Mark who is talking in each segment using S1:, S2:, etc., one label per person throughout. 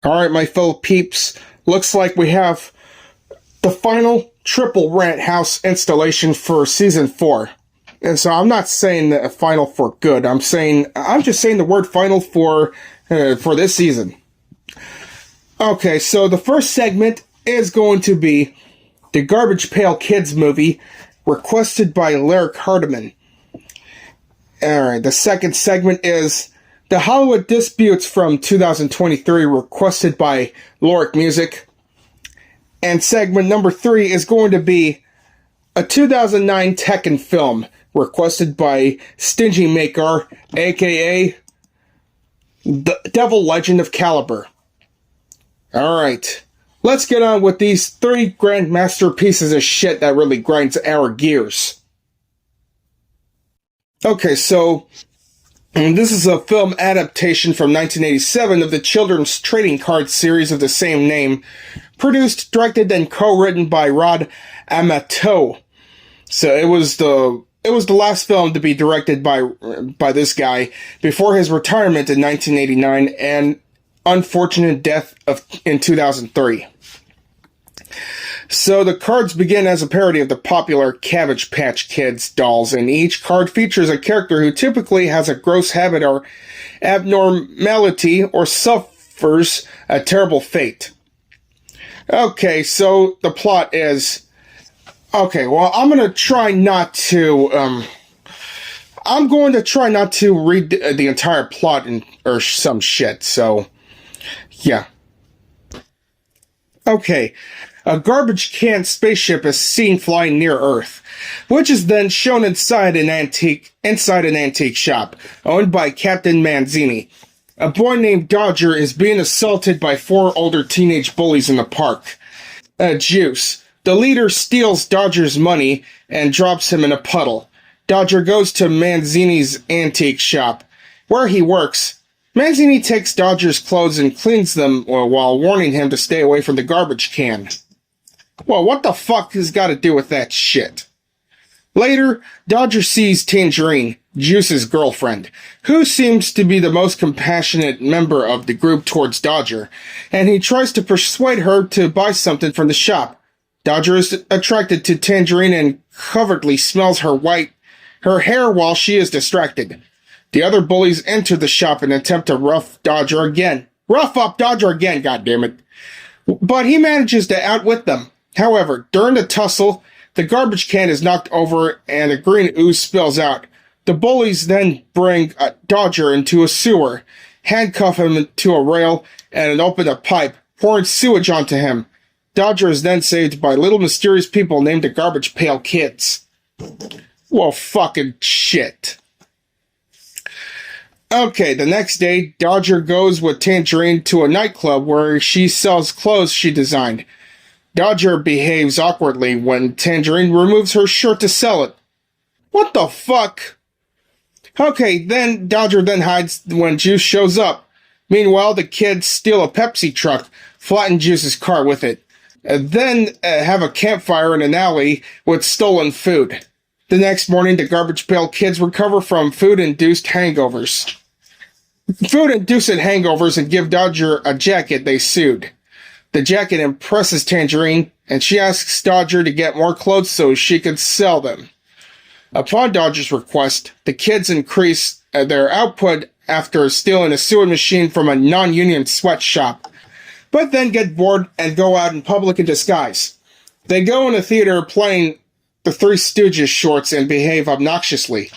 S1: Alright, my fellow peeps, looks like we have the final triple Rant house installation for Season 4. And so I'm not saying that a final for good, I'm just saying the word final for this season. Okay, so the first segment is going to be the Garbage Pail Kids movie, requested by Lyric Hardiman. Alright, the second segment is the Hollywood Disputes from 2023, requested by Loric Music. And segment number 3 is going to be a 2009 Tekken film, requested by Stingy Maker, aka The Devil Legend of Caliber. Alright, let's get on with these 3 grandmaster pieces of shit that really grinds our gears. Okay, so this is a film adaptation from 1987 of the children's trading card series of the same name, produced, directed, and co-written by Rod Amateau. So it was the last film to be directed by this guy before his retirement in 1989 and unfortunate death in 2003. So the cards begin as a parody of the popular Cabbage Patch Kids dolls, and each card features a character who typically has a gross habit or abnormality or suffers a terrible fate. Okay, so the plot is... Okay, well, I'm going to try not to read the entire plot or some shit, so... Yeah. Okay. A garbage can spaceship is seen flying near Earth, which is then shown inside an antique shop, owned by Captain Manzini. A boy named Dodger is being assaulted by 4 older teenage bullies in the park. Juice. The leader steals Dodger's money and drops him in a puddle. Dodger goes to Manzini's antique shop, where he works. Manzini takes Dodger's clothes and cleans them while warning him to stay away from the garbage can. Well, what the fuck has got to do with that shit? Later, Dodger sees Tangerine, Juice's girlfriend, who seems to be the most compassionate member of the group towards Dodger, and he tries to persuade her to buy something from the shop. Dodger is attracted to Tangerine and covertly smells her hair while she is distracted. The other bullies enter the shop and attempt to rough up Dodger again, goddammit. But he manages to outwit them. However, during the tussle, the garbage can is knocked over and a green ooze spills out. The bullies then bring Dodger into a sewer, handcuff him to a rail, and open a pipe, pouring sewage onto him. Dodger is then saved by little mysterious people named the Garbage Pail Kids. Well, fucking shit. Okay, the next day, Dodger goes with Tangerine to a nightclub where she sells clothes she designed. Dodger behaves awkwardly when Tangerine removes her shirt to sell it. What the fuck? Okay, then Dodger hides when Juice shows up. Meanwhile, the kids steal a Pepsi truck, flatten Juice's car with it, and then have a campfire in an alley with stolen food. The next morning, the Garbage Pail Kids recover from food-induced hangovers. And give Dodger a jacket they sewed. The jacket impresses Tangerine, and she asks Dodger to get more clothes so she could sell them. Upon Dodger's request, the kids increase their output after stealing a sewing machine from a non-union sweatshop, but then get bored and go out in public in disguise. They go in a theater playing the Three Stooges shorts and behave obnoxiously.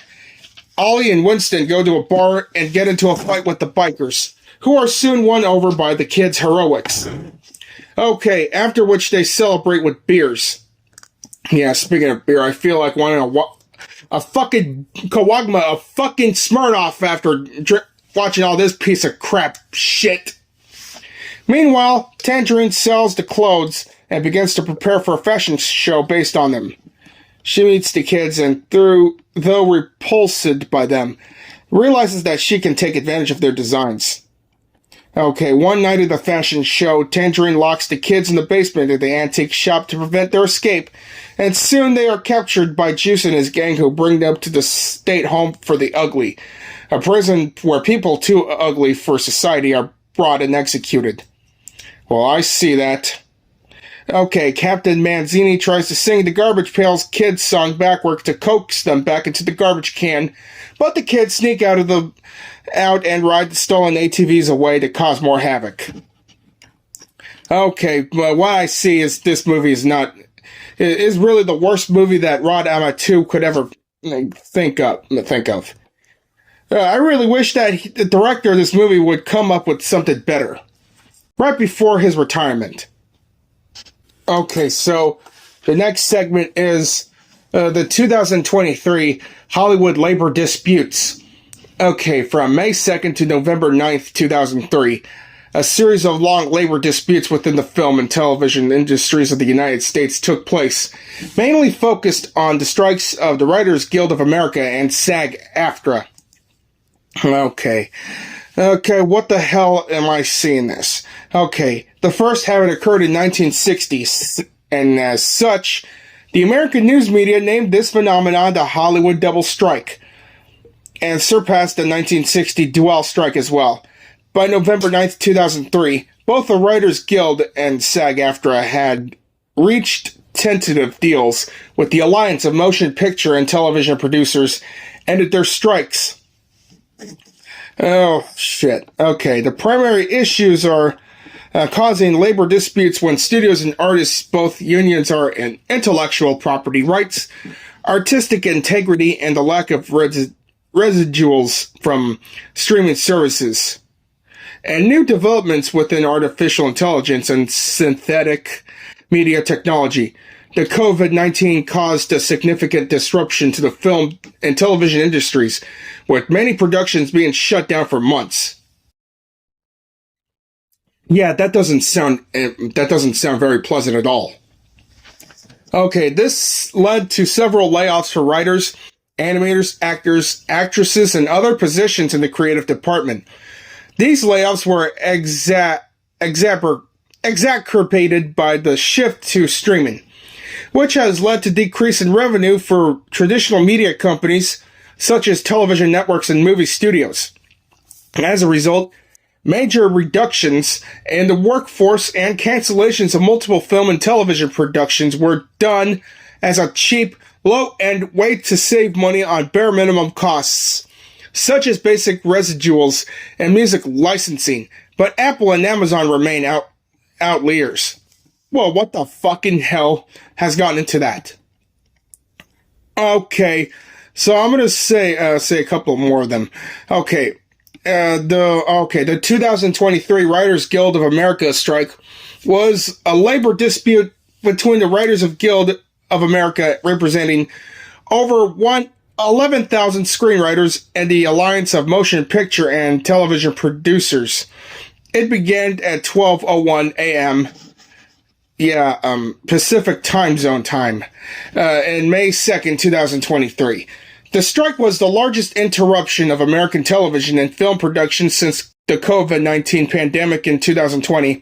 S1: Ollie and Winston go to a bar and get into a fight with the bikers, who are soon won over by the kids' heroics. Okay, after which they celebrate with beers. Yeah, speaking of beer, I feel like wanting a fucking Kawagma, a fucking Smirnoff after watching all this piece of crap shit. Meanwhile, Tangerine sells the clothes and begins to prepare for a fashion show based on them. She meets the kids and, though repulsed by them, realizes that she can take advantage of their designs. Okay, one night at the fashion show, Tangerine locks the kids in the basement of the antique shop to prevent their escape, and soon they are captured by Juice and his gang, who bring them to the state home for the ugly, a prison where people too ugly for society are brought and executed. Well, I see that. Okay, Captain Manzini tries to sing the Garbage Pail Kids song backward to coax them back into the garbage can, but the kids sneak out and ride the stolen ATVs away to cause more havoc. Okay, but what I see is this movie is really the worst movie that Rod Amateau could ever think of. I really wish that the director of this movie would come up with something better right before his retirement. Okay, so the next segment is the 2023 Hollywood labor disputes. Okay, from May 2nd to November 9th, 2003, a series of long labor disputes within the film and television industries of the United States took place, mainly focused on the strikes of the Writers Guild of America and SAG-AFTRA. Okay, what the hell am I seeing this? Okay, the first having occurred in 1960, and as such, the American news media named this phenomenon the Hollywood Double Strike, and surpassed the 1960 Dual Strike as well. By November 9th, 2003, both the Writers Guild and SAG-AFTRA had reached tentative deals with the Alliance of Motion Picture and Television Producers, ended their strikes. Oh, shit. Okay, the primary issues are causing labor disputes when studios and artists, both unions, are in intellectual property rights, artistic integrity, and the lack of residuals from streaming services, and new developments within artificial intelligence and synthetic media technology. The COVID-19 caused a significant disruption to the film and television industries, with many productions being shut down for months. Yeah, that doesn't sound very pleasant at all. Okay, this led to several layoffs for writers, animators, actors, actresses, and other positions in the creative department. These layoffs were exacerbated by the shift to streaming, which has led to decrease in revenue for traditional media companies such as television networks and movie studios. As a result, major reductions in the workforce and cancellations of multiple film and television productions were done as a cheap, low-end way to save money on bare minimum costs, such as basic residuals and music licensing, but Apple and Amazon remain outliers. Well, what the fucking hell has gotten into that? Okay, so I'm gonna say a couple more of them. Okay, the 2023 Writers Guild of America strike was a labor dispute between the Writers of Guild of America, representing over 11,000 screenwriters, and the Alliance of Motion Picture and Television Producers. It began at 12:01 a.m. Pacific Time Zone time, in May 2nd, 2023. The strike was the largest interruption of American television and film production since the COVID-19 pandemic in 2020,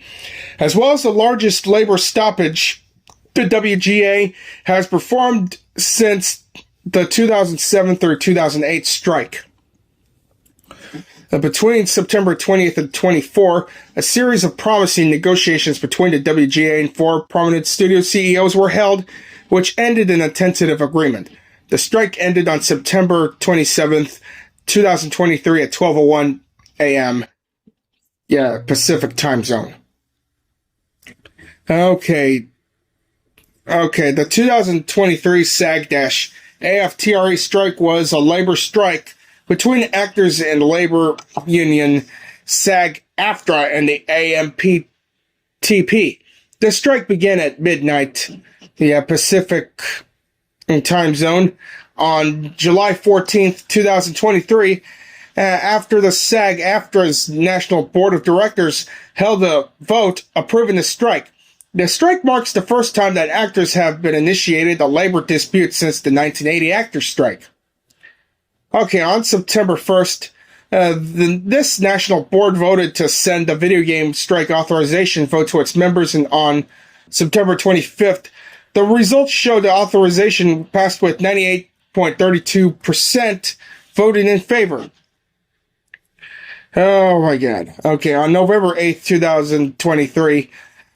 S1: as well as the largest labor stoppage the WGA has performed since the 2007 through 2008 strike. Between September 20th and 24, a series of promising negotiations between the WGA and four prominent studio CEOs were held, which ended in a tentative agreement. The strike ended on September 27th, 2023 at 12:01 a.m. Pacific Time Zone. Okay, the 2023 SAG-AFTRA strike was a labor strike between actors and labor union SAG-AFTRA and the AMPTP. The strike began at midnight, Pacific Time Zone, on July 14th, 2023, after the SAG-AFTRA's National Board of Directors held a vote approving the strike. The strike marks the first time that actors have been initiated a labor dispute since the 1980 actors' strike. Okay, on September 1st, this national board voted to send the video game strike authorization vote to its members, and on September 25th, the results show the authorization passed with 98.32% voting in favor. Oh my god. Okay, on November 8th, 2023,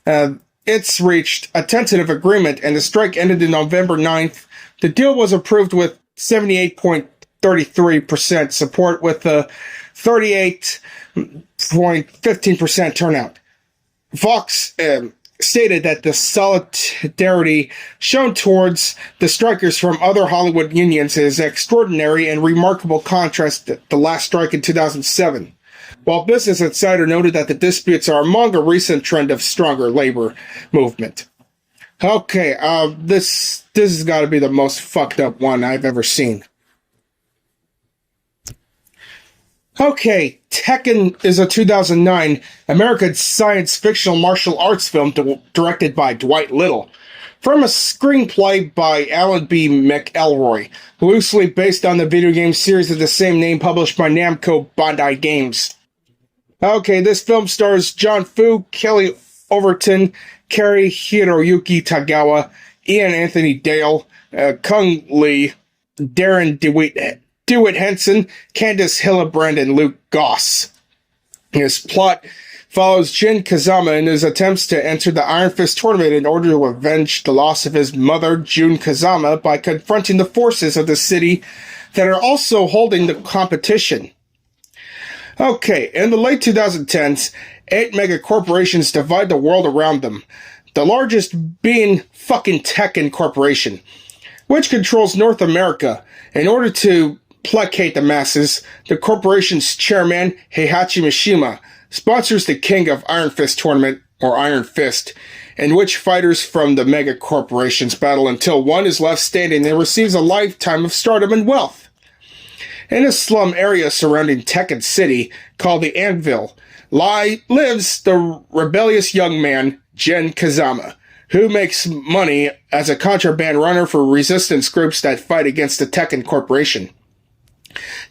S1: It's reached a tentative agreement, and the strike ended on November 9th. The deal was approved with 78.33% support with a 38.15% turnout. Vox stated that the solidarity shown towards the strikers from other Hollywood unions is extraordinary and remarkable contrast to the last strike in 2007. While Business Insider noted that the disputes are among a recent trend of stronger labor movement. Okay, this has got to be the most fucked up one I've ever seen. Okay, Tekken is a 2009 American science fictional martial arts film directed by Dwight Little, from a screenplay by Alan B. McElroy, loosely based on the video game series of the same name published by Namco Bandai Games. Okay, this film stars John Fu, Kelly Overton, Kerry Hiroyuki Tagawa, Ian Anthony Dale, Kung Lee, Darren DeWitt Henson, Candace Hillebrand, and Luke Goss. His plot follows Jin Kazama in his attempts to enter the Iron Fist tournament in order to avenge the loss of his mother, Jun Kazama, by confronting the forces of the city that are also holding the competition. Okay, in the late 2010s, 8 mega corporations divide the world around them, the largest being fucking Tekken Corporation, which controls North America. In order to placate the masses, the corporation's chairman, Heihachi Mishima, sponsors the King of Iron Fist tournament, or Iron Fist, in which fighters from the mega corporations battle until one is left standing and receives a lifetime of stardom and wealth. In a slum area surrounding Tekken City, called the Anvil, lives the rebellious young man, Jin Kazama, who makes money as a contraband runner for resistance groups that fight against the Tekken Corporation.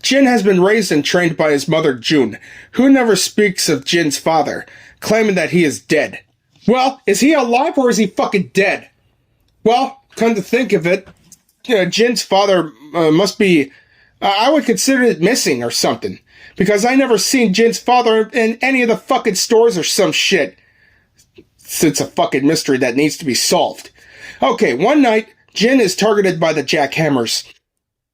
S1: Jin has been raised and trained by his mother, June, who never speaks of Jin's father, claiming that he is dead. Well, is he alive or is he fucking dead? Well, come to think of it, Jin's father must be... I would consider it missing or something, because I never seen Jin's father in any of the fucking stores or some shit. It's a fucking mystery that needs to be solved. Okay, one night, Jin is targeted by the Jackhammers,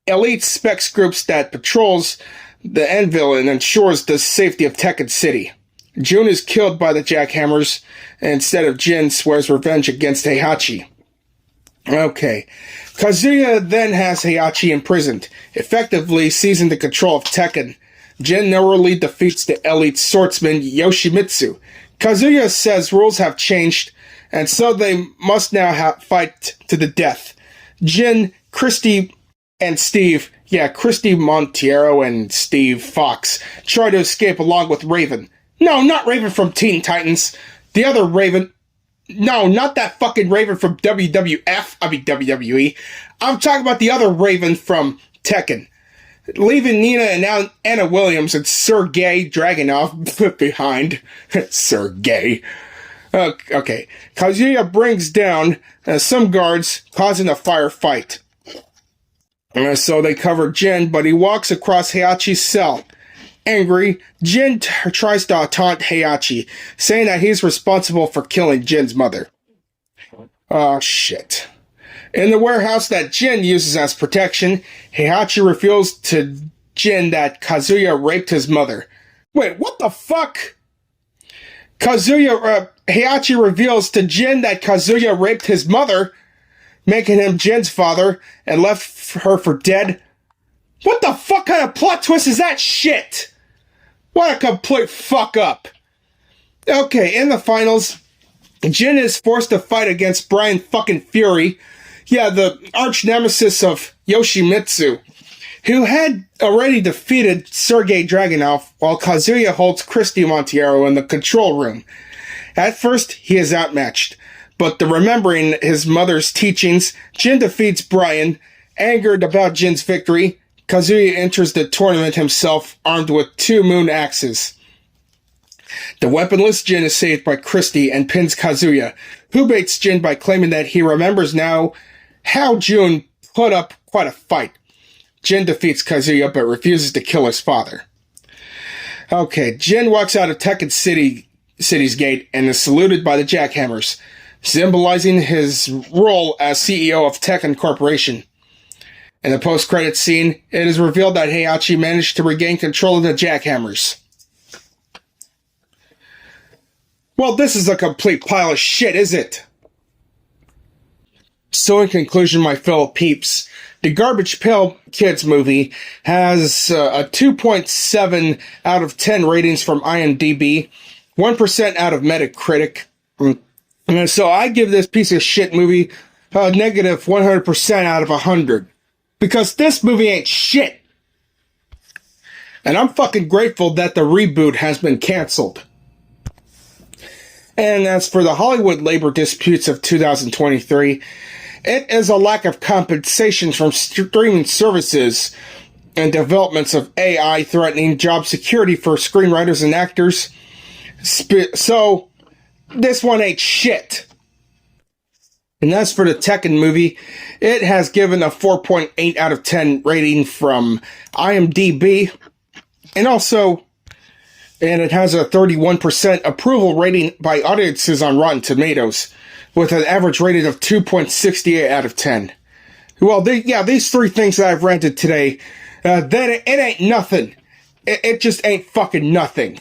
S1: elite specs groups that patrols the Anvil and ensures the safety of Tekken City. Jun is killed by the Jackhammers, and instead of Jin, swears revenge against Heihachi. Okay. Kazuya then has Heihachi imprisoned, effectively seizing the control of Tekken. Jin narrowly defeats the elite swordsman Yoshimitsu. Kazuya says rules have changed, and so they must now fight to the death. Jin, Christy, and Steve, Christy Monteiro and Steve Fox, try to escape along with Raven. No, not Raven from Teen Titans. The other Raven... No, not that fucking Raven from WWE. I'm talking about the other Raven from Tekken. Leaving Nina and Anna Williams and Sergei Dragunov behind. Sergei. Okay. Kazuya brings down some guards, causing a firefight. So they cover Jin, but he walks across Heihachi's cell. Angry, Jin tries to taunt Heihachi, saying that he's responsible for killing Jin's mother. Oh, shit. In the warehouse that Jin uses as protection, Heihachi reveals to Jin that Kazuya raped his mother. Wait, what the fuck? Heihachi reveals to Jin that Kazuya raped his mother, making him Jin's father, and left her for dead. What the fuck kind of plot twist is that shit? What a complete fuck up. Okay, in the finals, Jin is forced to fight against Brian fucking Fury, the arch nemesis of Yoshimitsu, who had already defeated Sergei Dragunov while Kazuya holds Christy Monteiro in the control room. At first, he is outmatched, but remembering his mother's teachings, Jin defeats Brian. Angered about Jin's victory, Kazuya enters the tournament himself, armed with 2 moon axes. The weaponless Jin is saved by Christy and pins Kazuya, who baits Jin by claiming that he remembers now how Jun put up quite a fight. Jin defeats Kazuya but refuses to kill his father. Okay, Jin walks out of Tekken City city's gate and is saluted by the jackhammers, symbolizing his role as CEO of Tekken Corporation. In the post-credits scene, it is revealed that Heihachi managed to regain control of the jackhammers. Well, this is a complete pile of shit, is it? So in conclusion, my fellow peeps, the Garbage Pail Kids movie has a 2.7 out of 10 ratings from IMDb, 1% out of Metacritic. And so I give this piece of shit movie a negative 100% out of 100. Because this movie ain't shit. And I'm fucking grateful that the reboot has been canceled. And as for the Hollywood labor disputes of 2023, it is a lack of compensation from streaming services and developments of AI threatening job security for screenwriters and actors. So, this one ain't shit. And as for the Tekken movie, it has given a 4.8 out of 10 rating from IMDb. And it has a 31% approval rating by audiences on Rotten Tomatoes, with an average rating of 2.68 out of 10. Well, these three things that I've ranted today, it ain't nothing. It just ain't fucking nothing.